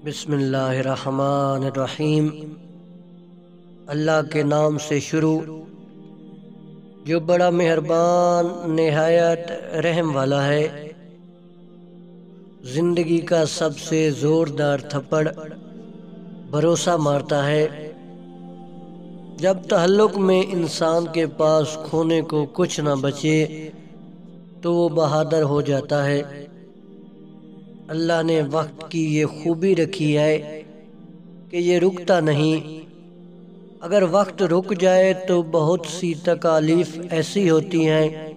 بسم اللہ الرحمن الرحیم۔ اللہ کے نام سے شروع جو بڑا مہربان نہایت رحم والا ہے۔ زندگی کا سب سے زوردار تھپڑ بھروسہ مارتا ہے۔ جب تعلق میں انسان کے پاس کھونے کو کچھ نہ بچے تو وہ بہادر ہو جاتا ہے۔ اللہ نے وقت کی یہ خوبی رکھی ہے کہ یہ رکتا نہیں۔ اگر وقت رک جائے تو بہت سی تکالیف ایسی ہوتی ہیں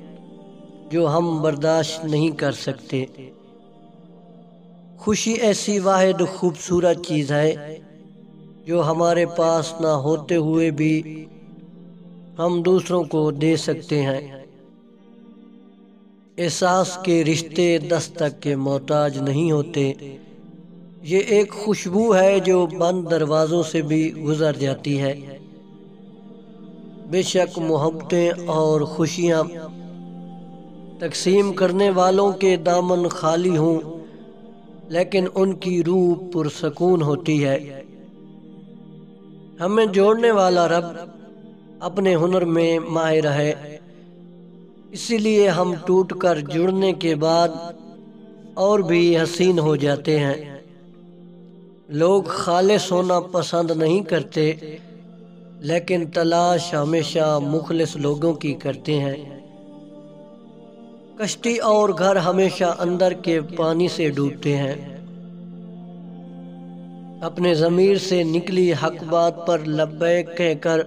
جو ہم برداشت نہیں کر سکتے۔ خوشی ایسی واحد خوبصورت چیز ہے جو ہمارے پاس نہ ہوتے ہوئے بھی ہم دوسروں کو دے سکتے ہیں۔ احساس کے رشتے دستک کے محتاج نہیں ہوتے۔ یہ ایک خوشبو ہے جو بند دروازوں سے بھی گزر جاتی ہے۔ بے شک محبتیں اور خوشیاں تقسیم کرنے والوں کے دامن خالی ہوں لیکن ان کی روح پرسکون ہوتی ہے۔ ہمیں جوڑنے والا رب اپنے ہنر میں ماہر ہے، اسی لیے ہم ٹوٹ کر جڑنے کے بعد اور بھی حسین ہو جاتے ہیں۔ لوگ خالص ہونا پسند نہیں کرتے لیکن تلاش ہمیشہ مخلص لوگوں کی کرتے ہیں۔ کشتی اور گھر ہمیشہ اندر کے پانی سے ڈوبتے ہیں۔ اپنے ضمیر سے نکلی حق بات پر لبیک کہہ کر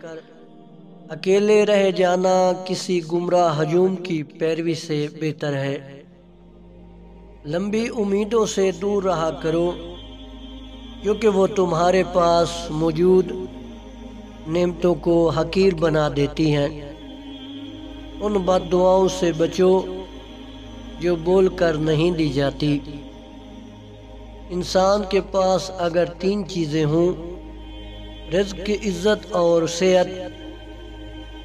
اکیلے رہ جانا کسی گمراہ ہجوم کی پیروی سے بہتر ہے۔ لمبی امیدوں سے دور رہا کرو کیونکہ وہ تمہارے پاس موجود نعمتوں کو حقیر بنا دیتی ہیں۔ ان بد دعاؤں سے بچو جو بول کر نہیں دی جاتی۔ انسان کے پاس اگر 3 چیزیں ہوں، رزق کی عزت اور صحت،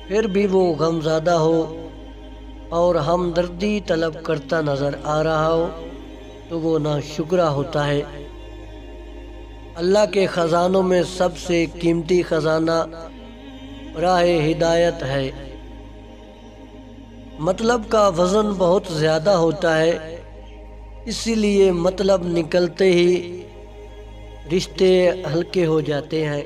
پھر بھی وہ غمزدہ ہو اور ہمدردی طلب کرتا نظر آ رہا ہو تو وہ ناشکرا ہوتا ہے۔ اللہ کے خزانوں میں سب سے قیمتی خزانہ راہ ہدایت ہے۔ مطلب کا وزن بہت زیادہ ہوتا ہے، اسی لیے مطلب نکلتے ہی رشتے ہلکے ہو جاتے ہیں۔